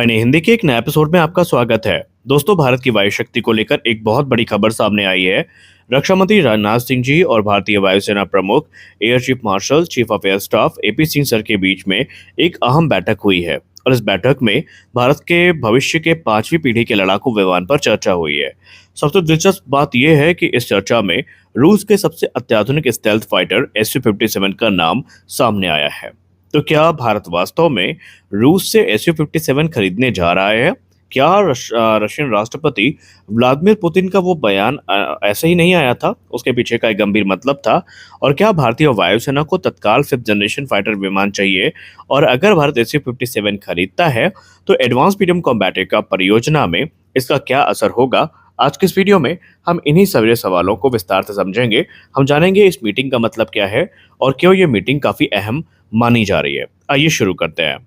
यानी हिंदी के एक नए एपिसोड में आपका स्वागत है। दोस्तों, भारत की वायु शक्ति को लेकर एक बहुत बड़ी खबर सामने आई है। रक्षा मंत्री राजनाथ सिंह जी और भारतीय वायुसेना प्रमुख air chief marshal chief of air staff AP Singh sir के बीच में एक अहम बैठक हुई है और इस बैठक में भारत के भविष्य के 5वीं पीढ़ी के लड़ाकू विमान पर चर्चा हुई है। सबसे दिलचस्प बात यह है कि इस चर्चा में रूस के सबसे अत्याधुनिक स्टेल्थ फाइटर SU-57 का नाम सामने आया है। तो क्या भारत वास्तव में रूस से SU-57 खरीदने जा रहा है? क्या रशियन राष्ट्रपति व्लादिमीर पुतिन का वो बयान ऐसे ही नहीं आया था? उसके पीछे का एक गंभीर मतलब था। और क्या भारतीय वायुसेना को तत्काल 5th जनरेशन फाइटर विमान चाहिए? और अगर भारत SU-57 खरीदता है तो एडवांस मीडियम कॉम्बैट एयरक्राफ्ट परियोजना में इसका क्या असर होगा? आज के इस वीडियो में हम इन्हीं सभी सवालों को विस्तार से समझेंगे। हम जानेंगे इस मीटिंग का मतलब क्या है और क्यों ये मीटिंग काफी अहम मानी जा रही है। आइए शुरू करते हैं।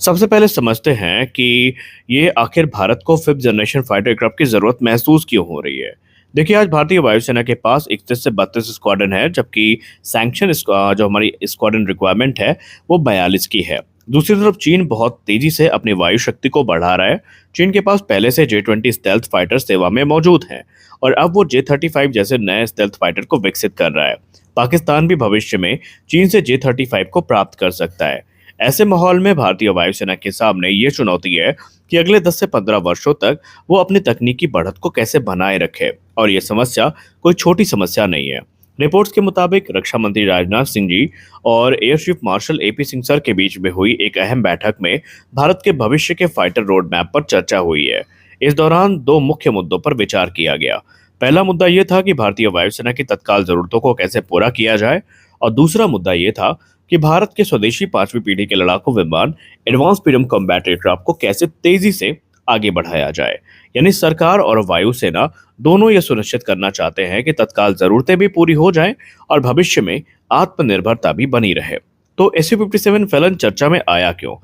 सबसे पहले समझते हैं कि ये आखिर भारत को 5th जनरेशन फाइटर एयरक्राफ्ट की जरूरत महसूस क्यों हो रही है। देखिए, आज भारतीय वायुसेना के पास 31 से 32 स्क्वाड्रन है, जबकि सैंक्शन जो हमारी स्क्वाड्रन रिक्वायरमेंट है वो 42 की है। दूसरी तरफ चीन बहुत तेजी से अपनी वायु शक्ति को बढ़ा रहा है। चीन के पास पहले से J-20 स्टेल्थ फाइटर सेवा में मौजूद हैं और अब वो J-35 जैसे नए स्टेल्थ फाइटर को विकसित कर रहा है। पाकिस्तान भी भविष्य में चीन से J-35 को प्राप्त कर सकता है। ऐसे माहौल में भारतीय वायुसेना के सामने ये चुनौती है कि अगले 10 से 15 वर्षों तक वो अपनी तकनीकी बढ़त को कैसे बनाए रखे, और ये समस्या कोई छोटी समस्या नहीं है। रिपोर्ट्स के मुताबिक रक्षा मंत्री राजनाथ सिंह जी और air chief marshal AP Singh sir के बीच में हुई एक अहम बैठक में भारत के भविष्य के फाइटर रोड मैप पर चर्चा हुई है। इस दौरान दो मुख्य मुद्दों पर विचार किया गया। पहला मुद्दा यह था कि भारतीय वायुसेना की तत्काल जरूरतों को कैसे पूरा किया जाए, और दूसरा मुद्दा यह था कि भारत के स्वदेशी 5वीं पीढ़ी के लड़ाकू विमान एडवांस मीडियम कॉम्बैट एयरक्राफ्ट को कैसे तेजी से आगे बढ़ाया जाए। यानी सरकार और वायुसेना दोनों ये सुनिश्चित करना चाहते हैं कि तत्काल जरूरतें भी पूरी हो जाएं और भविष्य में आत्मनिर्भरता भी बनी रहे। तो SU-57 फैलन चर्चा में आया क्यों?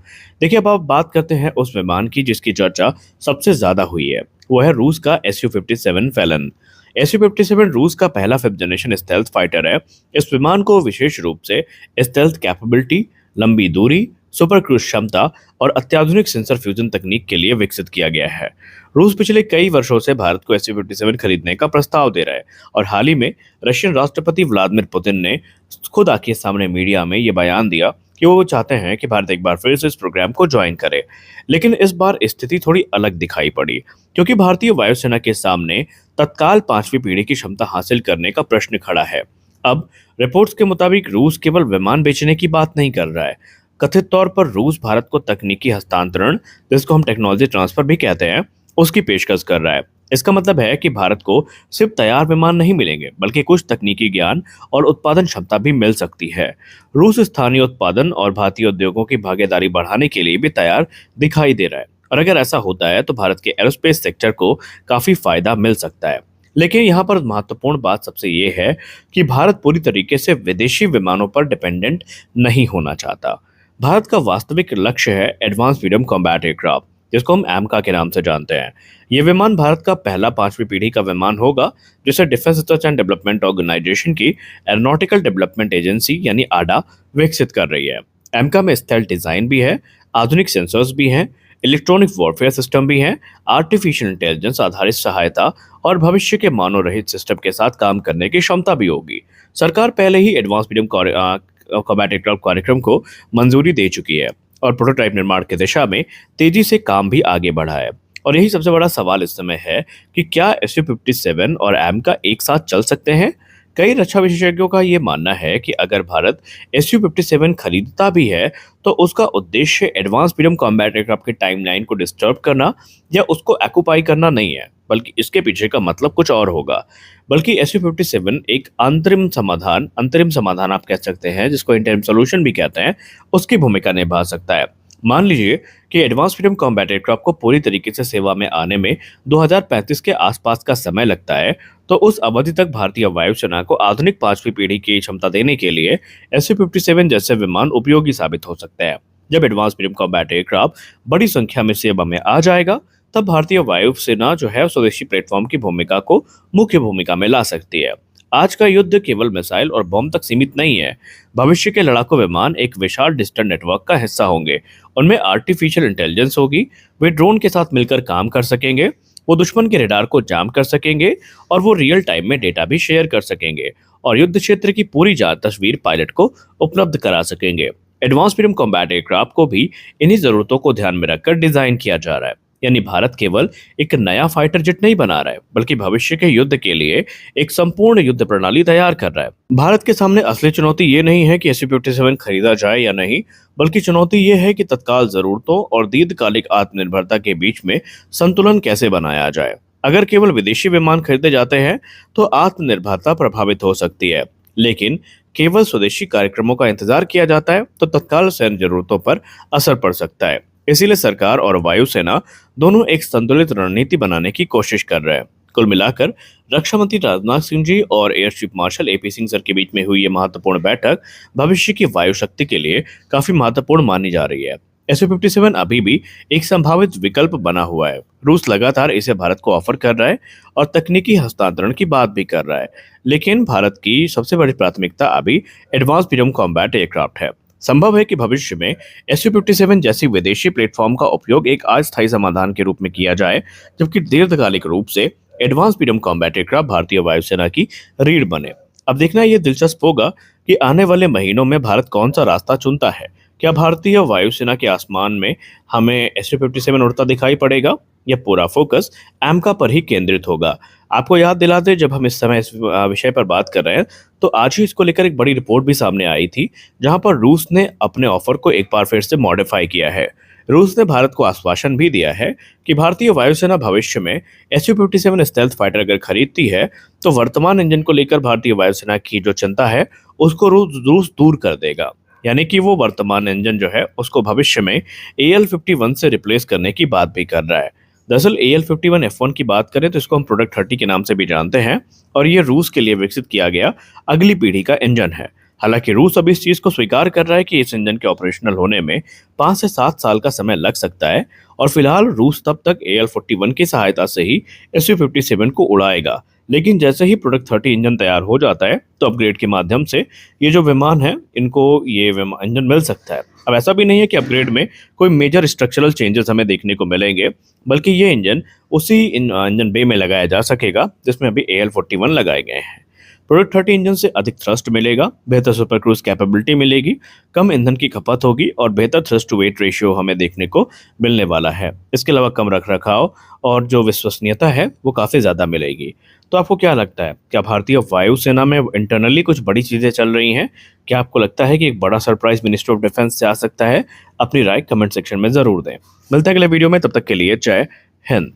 देखिए, अब आप बात करते हैं उस विमान की जिसकी चर्चा सबसे ज्यादा हुई है। वो है रूस का SU-57 फैलन। SU-57 रूस का पहला 5th जनरेशन स्टेल्थ फाइटर है। इस विमान को विशेष रूप से स्टेल्थ कैपेबिलिटी, लंबी दूरी, सुपर क्रूज क्षमता और अत्याधुनिक सेंसर फ्यूजन तकनीक के लिए विकसित किया गया है। रूस पिछले कई वर्षों से भारत को SU-57 खरीदने का प्रस्ताव दे रहा है और हाल ही में रशियन राष्ट्रपति व्लादिमीर पुतिन ने खुद आके सामने मीडिया में ये बयान दिया कि वो चाहते हैं कि भारत एक बार फिर से इस प्रोग्राम को ज्वाइन करे। लेकिन इस बार स्थिति थोड़ी अलग दिखाई पड़ी, क्योंकि भारतीय वायुसेना के सामने तत्काल 5वीं पीढ़ी की क्षमता हासिल करने का प्रश्न खड़ा है। अब रिपोर्ट्स के मुताबिक रूस केवल विमान बेचने की बात नहीं कर रहा है। कथित तौर पर रूस भारत को तकनीकी हस्तांतरण, जिसको हम टेक्नोलॉजी ट्रांसफर भी कहते हैं, उसकी पेशकश कर रहा है। इसका मतलब है कि भारत को सिर्फ तैयार विमान नहीं मिलेंगे, बल्कि कुछ तकनीकी ज्ञान और उत्पादन क्षमता भी मिल सकती है। रूस स्थानीय उत्पादन और भारतीय उद्योगों की भागीदारी बढ़ाने के लिए भी तैयार दिखाई दे रहा है, और अगर ऐसा होता है तो भारत के एरोस्पेस सेक्टर को काफी फायदा मिल सकता है। लेकिन यहाँ पर महत्वपूर्ण बात सबसे ये है कि भारत पूरी तरीके से विदेशी विमानों पर डिपेंडेंट नहीं होना चाहता। भारत का वास्तविक लक्ष्य है एडवांस मीडियम कॉम्बैट एयरक्राफ्ट, जिसको हम AMCA के नाम से जानते हैं। ये विमान भारत का पहला 5वीं पीढ़ी का विमान होगा, जिसे defence research and development organisation की एरोनॉटिकल डेवलपमेंट एजेंसी यानी ADA विकसित कर रही है। AMCA में स्टेल्थ डिजाइन भी है, आधुनिक सेंसर्स भी हैं, इलेक्ट्रॉनिक वॉरफेयर सिस्टम भी हैं, आर्टिफिशियल इंटेलिजेंस आधारित सहायता और भविष्य के मानव रहित सिस्टम के साथ काम करने की क्षमता भी होगी। सरकार पहले ही एडवांस मीडियम कॉम्बैट एयरक्राफ्ट कार्यक्रम को मंजूरी दे चुकी है और प्रोटोटाइप निर्माण की दिशा में तेजी से काम भी आगे बढ़ा है। और यही सबसे बड़ा सवाल इस समय है कि क्या SU-57 और AMCA एक साथ चल सकते हैं? कई रक्षा विशेषज्ञों का ये मानना है कि अगर भारत SU-57 खरीदता भी है तो उसका उद्देश्य एडवांस मीडियम कॉम्बैट एयरक्राफ्ट की टाइमलाइन को डिस्टर्ब करना या उसको ऑक्यूपाई करना नहीं है, बल्कि इसके पीछे का मतलब कुछ और होगा। बल्कि SU-57 एक अंतरिम समाधान आप कह सकते हैं, जिसको इंटरिम सोल्यूशन भी कहते हैं, उसकी भूमिका निभा सकता है। मान लीजिए कि एडवांस मीडियम कॉम्बैट एयरक्राफ्ट को पूरी तरीके से सेवा में आने में 2035 के आसपास का समय लगता है, तो उस अवधि तक भारतीय वायुसेना को आधुनिक 5वीं पीढ़ी की क्षमता देने के लिए SU-57 जैसे विमान उपयोगी साबित हो सकते हैं। जब एडवांस मीडियम कॉम्बैट एयरक्राफ्ट बड़ी संख्या में सेवा में आ जाएगा, तब भारतीय वायुसेना जो है स्वदेशी प्लेटफॉर्म की भूमिका को मुख्य भूमिका में ला सकती है। आज का युद्ध केवल मिसाइल और बम तक सीमित नहीं है। भविष्य के लड़ाकू विमान एक विशाल डिजिटल नेटवर्क का हिस्सा होंगे। उनमें आर्टिफिशियल इंटेलिजेंस होगी। वे ड्रोन के साथ मिलकर काम कर सकेंगे। वो दुश्मन के रडार को जाम कर सकेंगे और वो रियल टाइम में डेटा भी शेयर कर सकेंगे और युद्ध क्षेत्र की पूरी जांच तस्वीर पायलट को उपलब्ध करा सकेंगे। एडवांस मीडियम कॉम्बैट एयरक्राफ्ट को भी इन्हीं जरूरतों को ध्यान में रखकर डिजाइन किया जा रहा है। यानी भारत केवल एक नया फाइटर जेट नहीं बना रहा है, बल्कि भविष्य के युद्ध के लिए एक संपूर्ण युद्ध प्रणाली तैयार कर रहा है। भारत के सामने असली चुनौती ये नहीं है कि SU-57 खरीदा जाए या नहीं, बल्कि चुनौती ये है कि तत्काल जरूरतों और दीर्घकालिक आत्मनिर्भरता के बीच में संतुलन कैसे बनाया जाए। अगर केवल विदेशी विमान खरीदे जाते हैं तो आत्मनिर्भरता प्रभावित हो सकती है, लेकिन केवल स्वदेशी कार्यक्रमों का इंतजार किया जाता है तो तत्काल सैन्य जरूरतों पर असर पड़ सकता है। इसीलिए सरकार और वायुसेना दोनों एक संतुलित रणनीति बनाने की कोशिश कर रहे हैं। कुल मिलाकर रक्षा मंत्री राजनाथ सिंह जी और air chief marshal AP Singh sir के बीच में हुई ये महत्वपूर्ण बैठक भविष्य की वायु शक्ति के लिए काफी महत्वपूर्ण मानी जा रही है। SU-57 अभी भी एक संभावित विकल्प बना हुआ है। रूस लगातार इसे भारत को ऑफर कर रहा है और तकनीकी हस्तांतरण की बात भी कर रहा है, लेकिन भारत की सबसे बड़ी प्राथमिकता अभी एडवांस मीडियम कॉम्बैट एयरक्राफ्ट है। संभव है कि भविष्य में SU-57 जैसी विदेशी प्लेटफॉर्म का उपयोग एक अस्थायी समाधान के रूप में किया जाए, जबकि दीर्घकालिक रूप से एडवांस मीडियम कॉम्बैट एयरक्राफ्ट भारतीय वायुसेना की रीढ़ बने। अब देखना यह दिलचस्प होगा कि आने वाले महीनों में भारत कौन सा रास्ता चुनता है। क्या भारतीय वायुसेना के आसमान में हमें SU-57 उड़ता दिखाई पड़ेगा या पूरा फोकस एमका पर ही केंद्रित होगा। आपको याद दिला दें, जब हम इस समय इस विषय पर बात कर रहे हैं तो आज ही इसको लेकर एक बड़ी रिपोर्ट भी सामने आई थी, जहां पर रूस ने अपने ऑफर को एक बार फिर से मॉडिफाई किया है। रूस ने भारत को आश्वासन भी दिया है कि भारतीय वायुसेना भविष्य में SU-57 स्टेल्थ फाइटर अगर खरीदती है तो वर्तमान इंजन को लेकर भारतीय वायुसेना की जो चिंता है उसको रूस दूर कर देगा। यानी कि वो वर्तमान इंजन जो है उसको भविष्य में AL-51 से रिप्लेस करने की बात भी कर रहा है। दरअसल AL-51 F1 की बात करें तो इसको हम प्रोडक्ट 30 के नाम से भी जानते हैं और ये रूस के लिए विकसित किया गया अगली पीढ़ी का इंजन है। हालांकि रूस अभी इस चीज को स्वीकार कर रहा है कि इस इंजन के ऑपरेशनल होने में 5 से 7 साल का समय लग सकता है और फिलहाल रूस तब तक AL-41 की सहायता से ही SU-57 को उड़ाएगा। लेकिन जैसे ही प्रोडक्ट 30 इंजन तैयार हो जाता है तो अपग्रेड के माध्यम से ये जो विमान है इनको ये इंजन मिल सकता है। अब ऐसा भी नहीं है कि अपग्रेड में कोई मेजर स्ट्रक्चरल चेंजेस हमें देखने को मिलेंगे, बल्कि ये इंजन उसी इंजन बे में लगाया जा सकेगा जिसमें अभी AL-41 लगाए गए हैं। प्रोडक्ट 30 इंजन से अधिक थ्रस्ट मिलेगा, बेहतर सुपर क्रूज कैपेबिलिटी मिलेगी, कम ईंधन की खपत होगी और बेहतर थ्रस्ट टू वेट रेशियो हमें देखने को मिलने वाला है। इसके अलावा कम रखरखाव और जो विश्वसनीयता है वो काफ़ी ज़्यादा मिलेगी। तो आपको क्या लगता है, क्या भारतीय वायुसेना में इंटरनली कुछ बड़ी चीज़ें चल रही हैं? क्या आपको लगता है कि एक बड़ा सरप्राइज मिनिस्ट्री ऑफ डिफेंस से आ सकता है? अपनी राय कमेंट सेक्शन में ज़रूर दें। मिलते हैं अगले वीडियो में, तब तक के लिए जय हिंद।